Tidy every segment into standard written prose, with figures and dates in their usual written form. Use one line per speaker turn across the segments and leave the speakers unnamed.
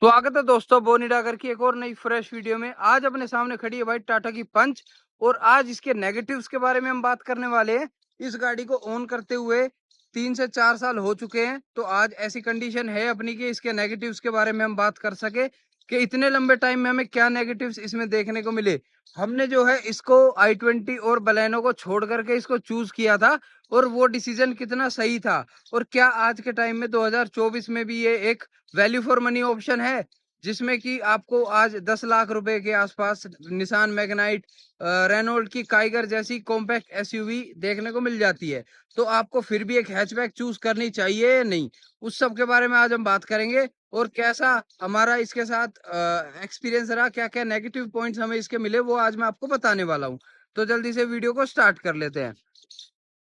स्वागत है दोस्तों बोनी डागर की एक और नई फ्रेश वीडियो में। आज अपने सामने खड़ी है भाई टाटा की पंच और आज इसके नेगेटिव्स के बारे में हम बात करने वाले हैं। इस गाड़ी को ओन करते हुए 3 से 4 साल हो चुके हैं, तो आज ऐसी कंडीशन है अपनी कि इसके नेगेटिव्स के बारे में हम बात कर सके कि इतने लंबे टाइम में हमें क्या नेगेटिव्स इसमें देखने को मिले। हमने जो है इसको i20 और बलेनो को छोड़ करके इसको चूज किया था और वो डिसीजन कितना सही था और क्या आज के टाइम में 2024 में भी ये एक वैल्यू फॉर मनी ऑप्शन है, जिसमें कि आपको आज 10 लाख रुपए के आसपास निसान मैग्नाइट, रेनॉल्ट की काइगर जैसी कॉम्पैक्ट एसयूवी देखने को मिल जाती है। तो आपको फिर भी एक हैचबैक चूज करनी चाहिए या नहीं, उस सब के बारे में आज हम बात करेंगे और कैसा हमारा इसके साथ एक्सपीरियंस रहा, क्या क्या नेगेटिव पॉइंट्स हमें इसके मिले, वो आज मैं आपको बताने वाला हूँ। तो जल्दी से वीडियो को स्टार्ट कर लेते हैं।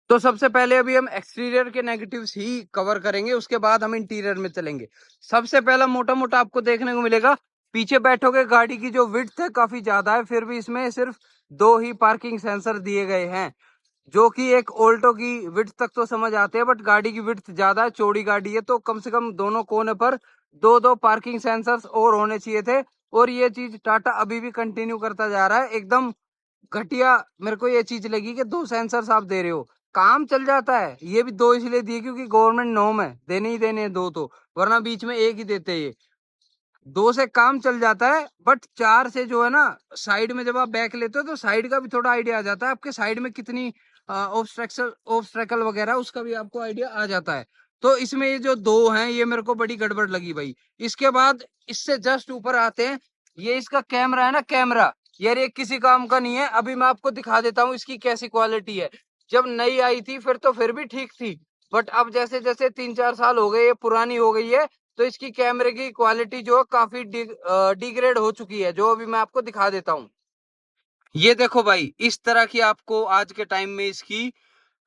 तो सबसे पहले अभी हम एक्सटीरियर के नेगेटिव्स ही कवर करेंगे, उसके बाद हम इंटीरियर में चलेंगे। सबसे पहला मोटा मोटा आपको देखने को मिलेगा, पीछे बैठोगे गाड़ी की जो विड्थ है काफी ज्यादा है, फिर भी इसमें सिर्फ 2 ही पार्किंग सेंसर दिए गए हैं, जो कि एक ऑल्टो की विड्थ तक तो समझ आते हैं, बट गाड़ी की विड्थ ज्यादा है, चौड़ी गाड़ी है, तो कम से कम दोनों कोने पर दो दो पार्किंग सेंसर्स और होने चाहिए थे। और ये चीज टाटा अभी भी कंटिन्यू करता जा रहा है। एकदम घटिया मेरे को ये चीज लगी कि 2 सेंसर्स आप दे रहे हो, काम चल जाता है। ये भी 2 इसलिए दिए क्योंकि गवर्नमेंट नॉर्म है, देने ही देने हैं 2 तो, वरना बीच में एक ही देते हैं ये। 2 से काम चल जाता है, बट 4 से जो है ना, साइड में जब आप बैक लेते हो तो साइड का भी थोड़ा आइडिया आ जाता है, आपके साइड में कितनी ऑब्स्ट्रक्शन ऑब्स्ट्रकल वगैरह उसका भी आपको आइडिया आ जाता है। तो इसमें ये जो 2 हैं ये मेरे को बड़ी गड़बड़ लगी भाई। इसके बाद इससे जस्ट ऊपर आते हैं, ये इसका कैमरा है ना, कैमरा यार ये किसी काम का नहीं है। अभी मैं आपको दिखा देता हूँ इसकी कैसी क्वालिटी है। जब नई आई थी फिर तो फिर भी ठीक थी, बट अब जैसे जैसे 3-4 साल हो गए, ये पुरानी हो गई है, तो इसकी कैमरे की क्वालिटी जो है काफी डिग्रेड हो चुकी है, जो अभी मैं आपको दिखा देता हूँ। ये देखो भाई, इस तरह की आपको आज के टाइम में इसकी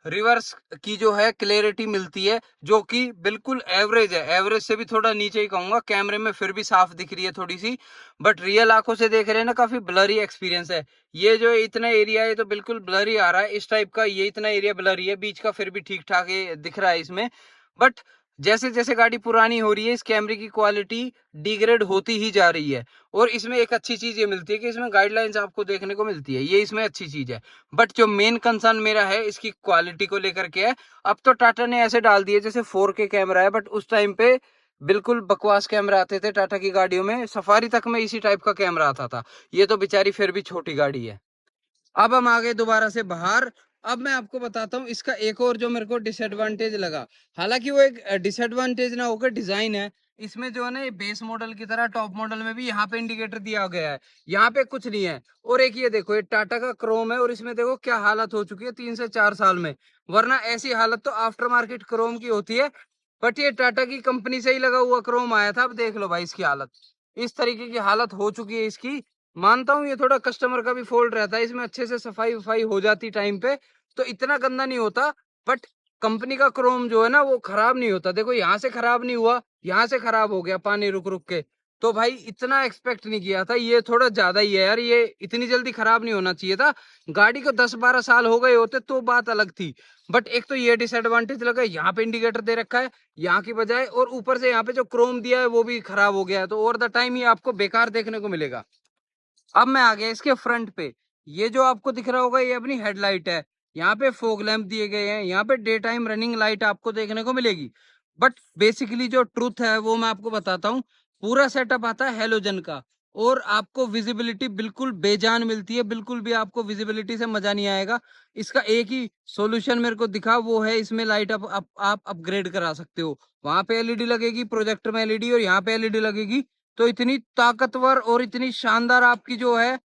रिवर्स की जो है क्लैरिटी मिलती है, जो कि बिल्कुल एवरेज है, एवरेज से भी थोड़ा नीचे ही कहूंगा। कैमरे में फिर भी साफ दिख रही है थोड़ी सी, बट रियल आंखों से देख रहे हैं ना, काफी ब्लरी एक्सपीरियंस है। ये जो इतना एरिया है तो बिल्कुल ब्लरी आ रहा है इस टाइप का, ये इतना एरिया ब्लरी है, बीच का फिर भी ठीक ठाक दिख रहा है इसमें। बट जैसे जैसे गाड़ी पुरानी हो रही है, इस कैमरे की क्वालिटी डिग्रेड होती ही जा रही है। और इसमें एक अच्छी चीज ये मिलती है कि इसमें गाइडलाइंस आपको देखने को मिलती है, ये इसमें अच्छी चीज है। बट जो मेन कंसर्न मेरा है इसकी क्वालिटी को लेकर के है। अब तो टाटा ने ऐसे डाल दिए जैसे 4K कैमरा है, बट उस टाइम पे बिल्कुल बकवास कैमरा आते थे टाटा की गाड़ियों में, सफारी तक में इसी टाइप का कैमरा आता था। ये तो बेचारी फिर भी छोटी गाड़ी है। अब हम आ गए दोबारा से बाहर। अब मैं आपको बताता हूँ इसका एक और जो मेरे को डिसएडवांटेज लगा, हालांकि वो एक डिसएडवांटेज ना होकर डिजाइन है। इसमें जो है ना, ये बेस मॉडल की तरह टॉप मॉडल में भी यहाँ पे इंडिकेटर दिया गया है, यहाँ पे कुछ नहीं है। और एक ये देखो, ये टाटा का क्रोम है और इसमें देखो क्या हालत हो चुकी है 3 से 4 साल में, वरना ऐसी हालत तो आफ्टर मार्केट क्रोम की होती है। बट ये टाटा की कंपनी से ही लगा हुआ क्रोम आया था। अब देख लो भाई इसकी हालत, इस तरीके की हालत हो चुकी है इसकी। मानता हूँ ये थोड़ा कस्टमर का भी फॉल्ट रहता है, इसमें अच्छे से सफाई वफाई हो जाती टाइम पे तो इतना गंदा नहीं होता। बट कंपनी का क्रोम जो है ना वो खराब नहीं होता। देखो यहाँ से खराब नहीं हुआ, यहाँ से खराब हो गया पानी रुक रुक के। तो भाई इतना एक्सपेक्ट नहीं किया था, ये थोड़ा ज्यादा ही है यार, ये इतनी जल्दी खराब नहीं होना चाहिए था। गाड़ी को 10-12 साल हो गए होते तो बात अलग थी। बट एक तो ये डिसएडवांटेज लगा, यहाँ पे इंडिकेटर दे रखा है यहाँ की बजाय, और ऊपर से यहाँ पे जो क्रोम दिया है वो भी खराब हो गया है, तो ओवर द टाइम ये आपको बेकार देखने को मिलेगा। अब मैं आ गया इसके फ्रंट पे। ये जो आपको दिख रहा होगा ये अपनी हेडलाइट है, यहाँ पे फॉग लैंप दिए गए हैं, यहाँ पे डे टाइम रनिंग लाइट आपको देखने को मिलेगी। बट बेसिकली जो ट्रुथ है वो मैं आपको बताता हूँ। पूरा सेटअप आता है हेलोजन का, और आपको विजिबिलिटी बिल्कुल बेजान मिलती है, बिल्कुल भी आपको विजिबिलिटी से मजा नहीं आएगा। इसका एक ही सॉल्यूशन मेरे को दिखा, वो है इसमें लाइट आप अपग्रेड करा सकते हो। वहां पे एलईडी लगेगी, प्रोजेक्टर में एलईडी, और यहाँ पे एलईडी लगेगी। तो इतनी ताकतवर और इतनी शानदार आपकी जो है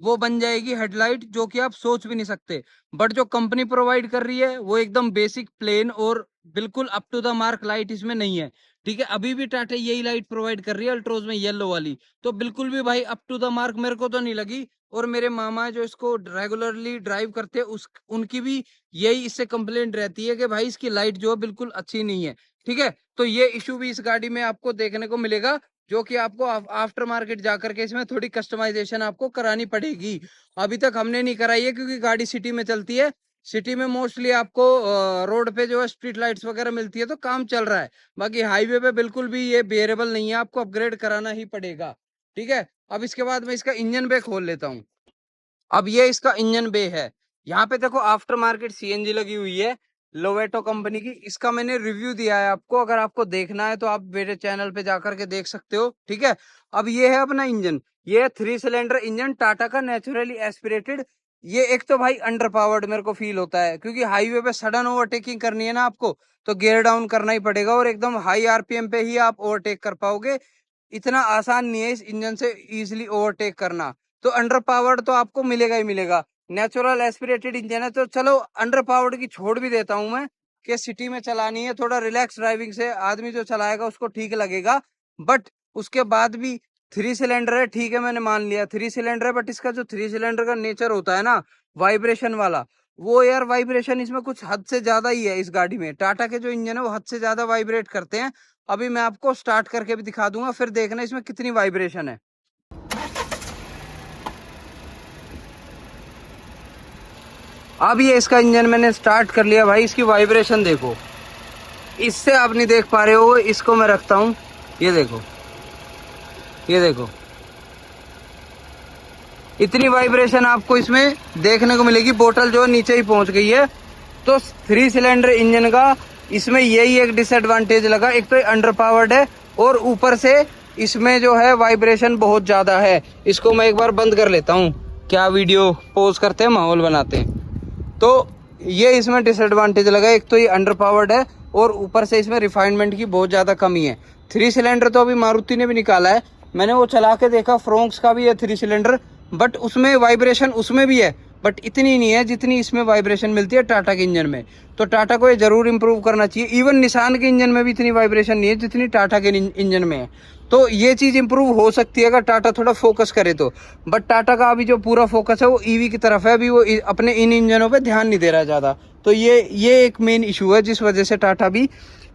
वो बन जाएगी हेडलाइट, जो कि आप सोच भी नहीं सकते। बट जो कंपनी प्रोवाइड कर रही है वो एकदम बेसिक प्लेन और बिल्कुल up to the mark light इसमें नहीं है। ठीक है, अभी भी टाटा यही लाइट प्रोवाइड कर रही है अल्ट्रोज में, येलो वाली। तो बिल्कुल भी भाई अप टू द मार्क मेरे को तो नहीं लगी। और मेरे मामा जो इसको रेगुलरली ड्राइव करते हैं उस उनकी भी यही इससे कंप्लेंट रहती है कि भाई इसकी लाइट जो है बिल्कुल अच्छी नहीं है। ठीक है, तो ये इशू भी इस गाड़ी में आपको देखने को मिलेगा, जो कि आपको आफ्टर मार्केट जाकर के इसमें थोड़ी कस्टमाइजेशन आपको करानी पड़ेगी। अभी तक हमने नहीं कराई है क्योंकि गाड़ी सिटी में चलती है, सिटी में मोस्टली आपको रोड पे जो है स्ट्रीट लाइट्स वगैरह मिलती है, तो काम चल रहा है। बाकी हाईवे पे बिल्कुल भी ये बेरेबल नहीं है, आपको अपग्रेड कराना ही पड़ेगा। ठीक है, अब इसके बाद मैं इसका इंजन बे खोल लेता हूँ। अब ये इसका इंजन बे है। यहाँ पे देखो आफ्टर मार्केट सीएनजी लगी हुई है, लोवेटो कंपनी की। इसका मैंने रिव्यू दिया है आपको, अगर आपको देखना है तो आप मेरे चैनल पे जाकर के देख सकते हो। ठीक है, अब ये है अपना इंजन। ये है 3 सिलेंडर इंजन टाटा का, नेचुरली एस्पिरेटेड। ये एक तो भाई अंडर पावर्ड मेरे को फील होता है, क्योंकि हाईवे पे सडन ओवरटेकिंग करनी है ना आपको, तो गियर डाउन करना ही पड़ेगा, और एकदम हाई आरपीएम पे ही आप ओवरटेक कर पाओगे। इतना आसान नहीं है इस इंजन से इजीली ओवरटेक करना। तो अंडर पावर्ड तो आपको मिलेगा ही मिलेगा। नेचुरल एस्पिरेटेड इंजन है, तो चलो अंडर पावर्ड की छोड़ भी देता हूं मैं, कि सिटी में चलानी है, थोड़ा रिलैक्स ड्राइविंग से आदमी जो चलाएगा उसको ठीक लगेगा। बट उसके बाद भी 3 सिलेंडर है, ठीक है, मैंने मान लिया 3 सिलेंडर है, बट इसका जो 3 सिलेंडर का नेचर होता है ना, वाइब्रेशन वाला, वो यार वाइब्रेशन इसमें कुछ हद से ज्यादा ही है। इस गाड़ी में टाटा के जो इंजन है वो हद से ज्यादा वाइब्रेट करते हैं। अभी मैं आपको स्टार्ट करके भी दिखा दूंगा, फिर देखना इसमें कितनी वाइब्रेशन है। अब ये इसका इंजन मैंने स्टार्ट कर लिया भाई, इसकी वाइब्रेशन देखो। इससे आप नहीं देख पा रहे हो, इसको मैं रखता हूं, ये देखो, ये देखो, इतनी वाइब्रेशन आपको इसमें देखने को मिलेगी। बोतल जो नीचे ही पहुंच गई है। तो 3 सिलेंडर इंजन का इसमें यही एक डिसएडवांटेज लगा, एक तो अंडर पावर्ड है, और ऊपर से इसमें जो है वाइब्रेशन बहुत ज्यादा है। इसको मैं एक बार बंद कर लेता हूँ, क्या वीडियो पॉज करते हैं, माहौल बनाते हैं। तो ये इसमें डिसएडवांटेज लगा, एक तो ये अंडर पावर्ड है, और ऊपर से इसमें रिफाइनमेंट की बहुत ज़्यादा कमी है। 3 सिलेंडर तो अभी मारुति ने भी निकाला है, मैंने वो चला के देखा, फ्रोंक्स का भी है 3 सिलेंडर, बट उसमें वाइब्रेशन उसमें भी है, बट इतनी नहीं है जितनी इसमें वाइब्रेशन मिलती है टाटा के इंजन में। तो टाटा को ये जरूर इंप्रूव करना चाहिए। इवन निसान के इंजन में भी इतनी वाइब्रेशन नहीं है जितनी टाटा के इंजन में है। तो ये चीज इंप्रूव हो सकती है अगर टाटा थोड़ा फोकस करे तो। बट टाटा का अभी जो पूरा फोकस है वो ईवी की तरफ है, अभी वो अपने इन इंजनों पे ध्यान नहीं दे रहा ज्यादा। तो ये एक मेन इशू है जिस वजह से टाटा भी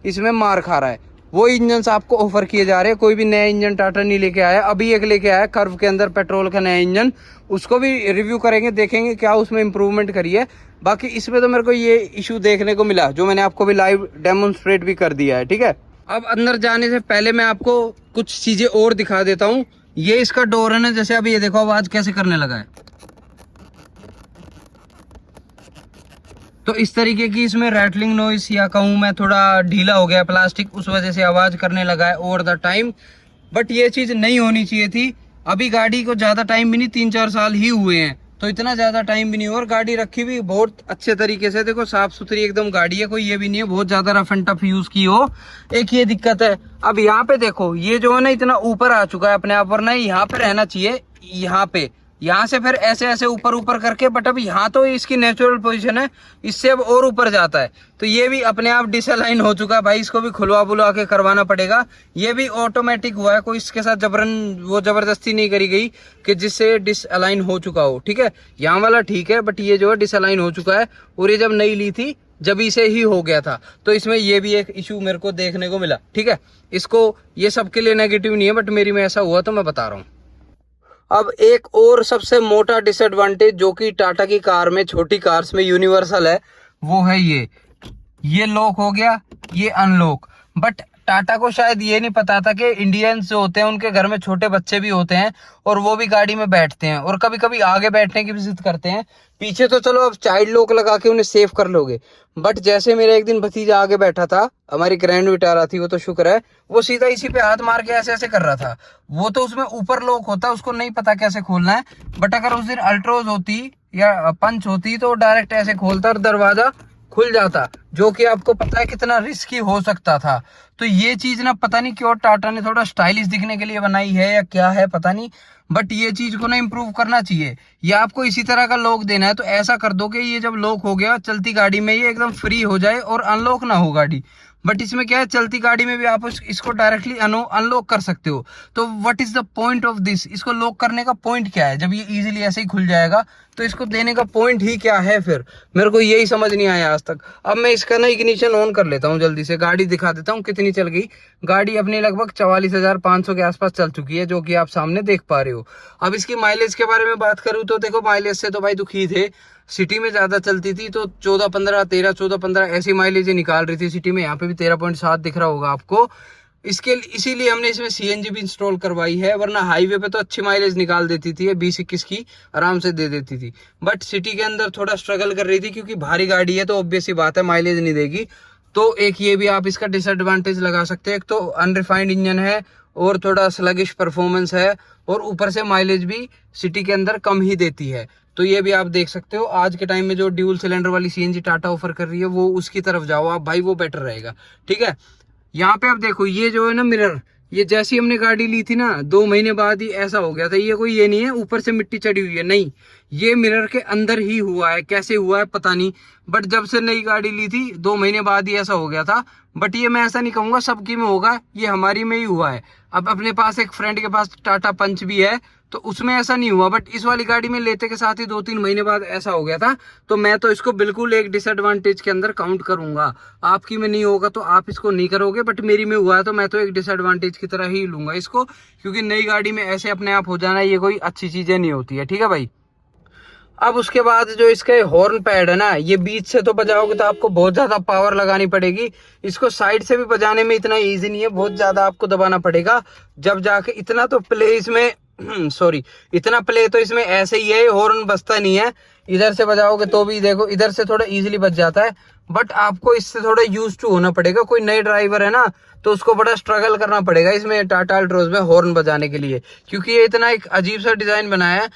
इसमें मार खा रहा है। वो इंजन आपको ऑफर किए जा रहे हैं, कोई भी नया इंजन टाटा नहीं लेके आया। अभी एक लेके आया कर्व के अंदर पेट्रोल का नया इंजन, उसको भी रिव्यू करेंगे, देखेंगे क्या उसमें इंप्रूवमेंट करी है। बाकी इसमें तो मेरे को ये इशू देखने को मिला, जो मैंने आपको भी लाइव डेमोन्स्ट्रेट भी कर दिया है। ठीक है, अब अंदर जाने से पहले मैं आपको कुछ चीजें और दिखा देता हूँ। ये इसका डोर है ना, जैसे अभी ये देखो आवाज कैसे करने लगा है, तो इस तरीके की इसमें रैटलिंग नॉइस, या कहूँ मैं थोड़ा ढीला हो गया प्लास्टिक, उस वजह से आवाज करने लगा है ओवर द टाइम। बट ये चीज नहीं होनी चाहिए थी। अभी गाड़ी को ज्यादा टाइम भी नहीं, 3-4 साल ही हुए हैं, तो इतना ज्यादा टाइम भी नहीं, और गाड़ी रखी भी बहुत अच्छे तरीके से, देखो साफ सुथरी एकदम गाड़ी है, कोई ये भी नहीं है बहुत ज्यादा रफ एंड टफ यूज की हो। एक ये दिक्कत है। अब यहाँ पे देखो, ये जो है ना इतना ऊपर आ चुका है अपने आप, वरना यहाँ पे रहना चाहिए, यहाँ पे, यहाँ से फिर ऐसे ऐसे ऊपर ऊपर करके, बट अब यहाँ तो इसकी नेचुरल पोजीशन है, इससे अब और ऊपर जाता है, तो ये भी अपने आप डिसअलाइन हो चुका है भाई। इसको भी खुलवा बुलवा के करवाना पड़ेगा। ये भी ऑटोमेटिक हुआ है, कोई इसके साथ जबरदस्ती नहीं करी गई कि जिससे डिसअलाइन हो चुका हो। ठीक है, यहाँ वाला ठीक है, बट ये जो है डिसअलाइन हो चुका है, और ये जब नई ली थी जब से ही हो गया था, तो इसमें ये भी एक इशू मेरे को देखने को मिला। ठीक है, इसको, ये सबके लिए नेगेटिव नहीं है, बट मेरी में ऐसा हुआ तो मैं बता रहा हूँ। अब एक और सबसे मोटा डिसएडवांटेज जो कि टाटा की कार में, छोटी कार्स में यूनिवर्सल है, वो है ये लॉक हो गया, ये अनलॉक। बट टाटा को शायद ये नहीं पता था कि इंडियंस जो होते हैं उनके घर में छोटे बच्चे भी होते हैं, और वो भी गाड़ी में बैठते हैं, और कभी कभी आगे बैठने की भी जिद करते हैं। पीछे तो चलो अब चाइल्ड लॉक लगा के उन्हें सेव कर लोगे, बट जैसे मेरा एक दिन भतीजा आगे बैठा था, हमारी ग्रैंड विटारा थी वो, तो शुक्र है, वो सीधा इसी पे हाथ मार के ऐसे ऐसे कर रहा था। वो तो उसमें ऊपर लॉक होता, उसको नहीं पता कैसे खोलना है। बट अगर उस दिन अल्ट्रोज होती या पंच होती तो डायरेक्ट ऐसे खोलता और दरवाजा खुल जाता, जो कि आपको पता है कितना रिस्की हो सकता था। तो ये चीज ना पता नहीं क्यों टाटा ने थोड़ा स्टाइलिश दिखने के लिए बनाई है या क्या है पता नहीं, बट ये चीज को ना इम्प्रूव करना चाहिए। या आपको इसी तरह का लॉक देना है तो ऐसा कर दो कि ये जब लॉक हो गया चलती गाड़ी में ये एकदम फ्री हो जाए और अनलॉक ना हो गाड़ी। बट इसमें क्या है, चलती गाड़ी में भी आप इसको डायरेक्टली अनलॉक कर सकते हो। तो what is the point of this, इसको लॉक करने का पॉइंट क्या है जब ये इजीली ऐसे ही खुल जाएगा। तो इसको देने का पॉइंट ही क्या है फिर, मेरे को यही समझ नहीं आया आज तक। अब मैं इसका ना इग्निशन ऑन कर लेता हूँ, जल्दी से गाड़ी दिखा देता हूँ कितनी चल गई। गाड़ी अपनी लगभग 44,500 के आसपास चल चुकी है, जो कि आप सामने देख पा रहे हो। अब इसकी माइलेज के बारे में बात करूँ तो देखो, माइलेज से तो भाई दुखी थे। सिटी में ज्यादा चलती थी तो 14-15, 13-14-15 ऐसी माइलेज निकाल रही थी सिटी में। यहाँ पे भी 13.7 दिख रहा होगा आपको। इसीलिए हमने इसमें सीएनजी भी इंस्टॉल करवाई है, वरना हाईवे पे तो अच्छी माइलेज निकाल देती थी, 20-21 की आराम से दे देती थी। बट सिटी के अंदर थोड़ा स्ट्रगल कर रही थी, क्योंकि भारी गाड़ी है तो ऑब्वियस ही बात है माइलेज नहीं देगी। तो एक ये भी आप इसका डिसएडवांटेज लगा सकते हैं। एक तो अनरिफाइंड इंजन है और थोड़ा स्लगिश परफॉर्मेंस है, और ऊपर से माइलेज भी सिटी के अंदर कम ही देती है। तो ये भी आप देख सकते हो। आज के टाइम में जो ड्यूल सिलेंडर वाली सीएनजी टाटा ऑफर कर रही है, वो उसकी तरफ जाओ आप भाई, वो बेटर रहेगा। ठीक है, यहाँ पे आप देखो, ये जो है ना मिरर, ये जैसी हमने गाड़ी ली थी ना 2 महीने बाद ही ऐसा हो गया था। ये कोई ये नहीं है ऊपर से मिट्टी चढ़ी हुई है, नहीं, ये मिरर के अंदर ही हुआ है। कैसे हुआ है पता नहीं, बट जब से नई गाड़ी ली थी 2 महीने बाद ही ऐसा हो गया था। बट ये मैं ऐसा नहीं कहूंगा सबकी में होगा, ये हमारी में ही हुआ है। अब अपने पास एक फ्रेंड के पास टाटा पंच भी है, तो उसमें ऐसा नहीं हुआ, बट इस वाली गाड़ी में लेते के साथ ही 2-3 महीने बाद ऐसा हो गया था। तो मैं तो इसको बिल्कुल एक डिसएडवांटेज के अंदर काउंट करूंगा। आपकी में नहीं होगा तो आप इसको नहीं करोगे, बट मेरी में हुआ है तो मैं तो एक डिसएडवांटेज की तरह ही लूंगा इसको, क्योंकि नई गाड़ी में ऐसे अपने आप हो जाना ये कोई अच्छी चीजें नहीं होती है। ठीक है भाई। अब उसके बाद जो इसके हॉर्न पैड है ना, ये बीच से तो बजाओगे तो आपको बहुत ज्यादा पावर लगानी पड़ेगी। इसको साइड से भी बजाने में इतना इजी नहीं है, बहुत ज्यादा आपको दबाना पड़ेगा जब जाके। इतना तो प्ले इसमें सॉरी, इतना प्ले तो इसमें ऐसे ही है, हॉर्न बजता नहीं है। इधर से बजाओगे तो भी देखो, इधर से थोड़ा इजीली बज जाता है, बट आपको इससे थोड़ा यूज टू होना पड़ेगा। कोई नए ड्राइवर है ना तो उसको बड़ा स्ट्रगल करना पड़ेगा इसमें टाटा अल्ट्रोज में हॉर्न बजाने के लिए, क्योंकि ये इतना एक अजीब सा डिजाइन बनाया है।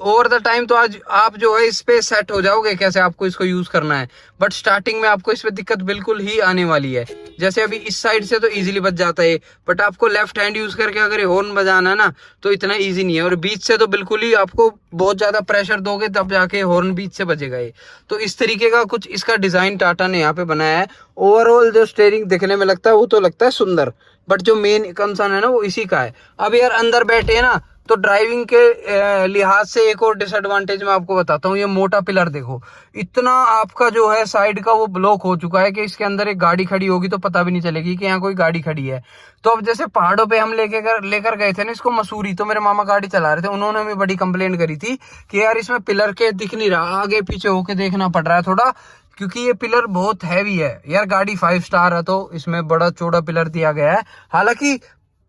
ओवर द टाइम तो आज आप जो है इस पे सेट हो जाओगे कैसे आपको इसको यूज करना है, बट स्टार्टिंग में आपको इस पे दिक्कत बिल्कुल ही आने वाली है। जैसे अभी इस साइड से तो इजीली बज जाता है, बट आपको लेफ्ट हैंड यूज करके अगर हॉर्न बजाना है ना तो इतना इजी नहीं है। और बीच से तो बिल्कुल ही आपको बहुत ज्यादा प्रेशर दोगे तब जाके हॉर्न बीच से बजेगा ये। तो इस तरीके का कुछ इसका डिजाइन टाटा ने यहाँ पे बनाया है। ओवरऑल जो स्टीयरिंग दिखने में लगता है वो तो लगता है सुंदर, बट जो मेन कंसर्न है ना वो इसी का है। अब यार अंदर बैठे है ना, तो ड्राइविंग के लिहाज से एक और डिसएडवांटेज मैं आपको बताता हूँ। ये मोटा पिलर देखो, इतना आपका जो है साइड का वो ब्लॉक हो चुका है कि इसके अंदर एक गाड़ी खड़ी होगी तो पता भी नहीं चलेगी कि यहाँ कोई गाड़ी खड़ी है। तो अब जैसे पहाड़ों पे हम लेकर गए थे ना इसको मसूरी, तो मेरे मामा गाड़ी चला रहे थे, उन्होंने भी बड़ी कंप्लेन करी थी कि यार इसमें पिलर के दिख नहीं रहा, आगे पीछे होके देखना पड़ रहा है थोड़ा, क्योंकि ये पिलर बहुत हैवी है। यार गाड़ी 5 स्टार है तो इसमें बड़ा चौड़ा पिलर दिया गया है। हालांकि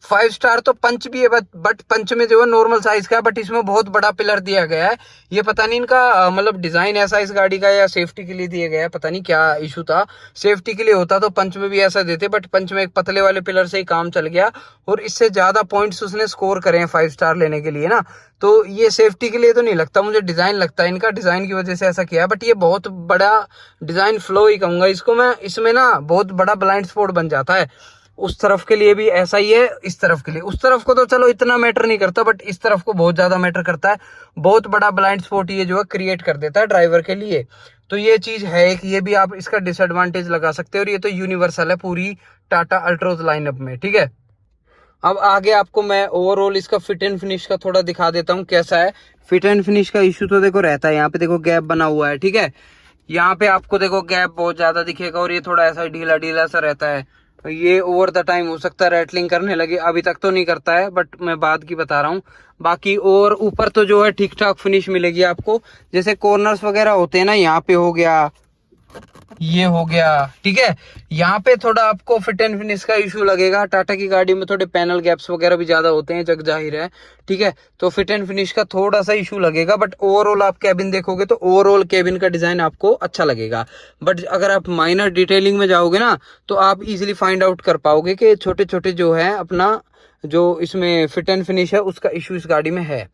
5 स्टार तो पंच भी है, बट पंच में जो है नॉर्मल साइज का है, बट इसमें बहुत बड़ा पिलर दिया गया है। ये पता नहीं इनका मतलब डिजाइन ऐसा इस गाड़ी का या सेफ्टी के लिए दिया गया है, पता नहीं क्या इशू था। सेफ्टी के लिए होता तो पंच में भी ऐसा देते, बट पंच में एक पतले वाले पिलर से ही काम चल गया, और इससे ज्यादा पॉइंट्स उसने स्कोर करे हैं 5 स्टार लेने के लिए ना। तो ये सेफ्टी के लिए तो नहीं लगता, मुझे डिजाइन लगता है इनका, डिजाइन की वजह से ऐसा किया है। बट ये बहुत बड़ा डिजाइन फ्लो ही कहूंगा इसको मैं, इसमें ना बहुत बड़ा ब्लाइंड स्पॉट बन जाता है। उस तरफ के लिए भी ऐसा ही है, इस तरफ के लिए, उस तरफ को तो चलो इतना मैटर नहीं करता, बट इस तरफ को बहुत ज्यादा मैटर करता है। बहुत बड़ा ब्लाइंड स्पॉट ये जो है क्रिएट कर देता है ड्राइवर के लिए। तो ये चीज है कि ये भी आप इसका डिसएडवांटेज लगा सकते हो, और ये तो यूनिवर्सल है पूरी टाटा अल्ट्रोज लाइनअप में। ठीक है, अब आगे आपको मैं ओवरऑल इसका फिट एंड फिनिश का थोड़ा दिखा देता हूँ कैसा है। फिट एंड फिनिश का इशू तो देखो रहता है, यहाँ पे देखो गैप बना हुआ है। ठीक है, यहाँ पे आपको देखो गैप बहुत ज्यादा दिखेगा, और ये थोड़ा ऐसा ढीला ढीला सा रहता है। ये ओवर द टाइम हो सकता है रैटलिंग करने लगे, अभी तक तो नहीं करता है, बट मैं बाद की बता रहा हूँ। बाकी और ऊपर तो जो है ठीक ठाक फिनिश मिलेगी आपको। जैसे कॉर्नर्स वगैरह होते हैं ना, यहाँ पे हो गया, ये हो गया। ठीक है, यहाँ पे थोड़ा आपको फिट एंड फिनिश का इशू लगेगा। टाटा की गाड़ी में थोड़े पैनल गैप्स वगैरह भी ज्यादा होते हैं, जग जाहिर है। ठीक है, तो फिट एंड फिनिश का थोड़ा सा इशू लगेगा, बट ओवरऑल आप कैबिन देखोगे तो ओवरऑल कैबिन का डिजाइन आपको अच्छा लगेगा। बट अगर आप माइनर डिटेलिंग में जाओगे ना तो आप इजीली फाइंड आउट कर पाओगे कि छोटे छोटे जो है अपना जो इसमें फिट एंड फिनिश है उसका इशू इस गाड़ी में है।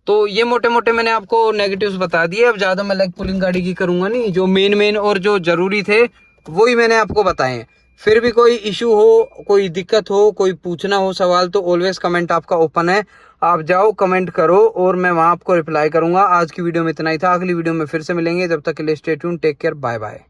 तो ये मोटे मोटे मैंने आपको नेगेटिव्स बता दिए। अब ज्यादा मैं लेग पुलिंग गाड़ी की करूंगा नहीं, जो मेन और जो जरूरी थे वही मैंने आपको बताए। फिर भी कोई इशू हो, कोई दिक्कत हो, कोई पूछना हो सवाल, तो ऑलवेज कमेंट आपका ओपन है, आप जाओ कमेंट करो और मैं वहां आपको रिप्लाई करूंगा। आज की वीडियो में इतना ही था, अगली वीडियो में फिर से मिलेंगे, जब तक के लिए stay tuned, take care, bye bye.